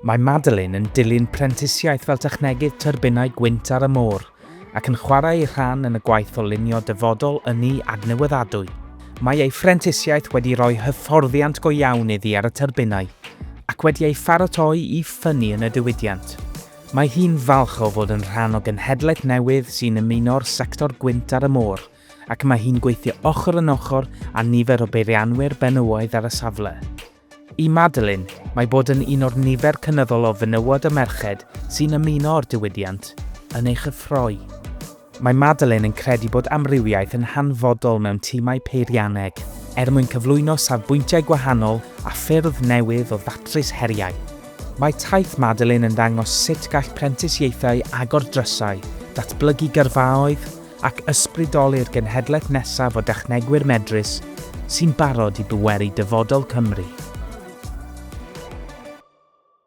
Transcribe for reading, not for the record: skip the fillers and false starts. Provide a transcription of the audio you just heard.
Mae Madeleine yn dilyn prentisiaeth fel technegydd tyrbinau gwynt ar y môr ac yn chwarae ei rhan yn y gwaith o lunio dyfodol ynni adnewyddadwy. Mae ei phrentisiaeth wedi rhoi hyfforddiant go iawn iddi ar y tyrbinau ac wedi ei pharatoi i ffynnu yn y diwydiant. Mae hi'n falch o fod yn rhan o genhedlaeth newydd sy'n ymuno'r sector gwynt ar y môr ac mae hi'n gweithio ochr yn ochr â nifer o beirianwyr benywaidd ar y safle. I Madeleine, mae bod yn un o'r nifer cynyddol o fenywod y merched sy'n ymuno o'r diwydiant yn ei chyffroi. Mae Madeleine yn credu bod amrywiaeth yn hanfodol mewn timau peirianneg mwyn cyflwyno safbwyntiau gwahanol a ffyrdd newydd o ddatrys heriau. Mae taith Madeleine yn dangos sut gall prentisiaethau agor drysau, datblygu gyrfaoedd ac ysbrydoli'r genhedlaeth nesaf o dechnegwyr medrus sy'n barod i bweru dyfodol Cymru.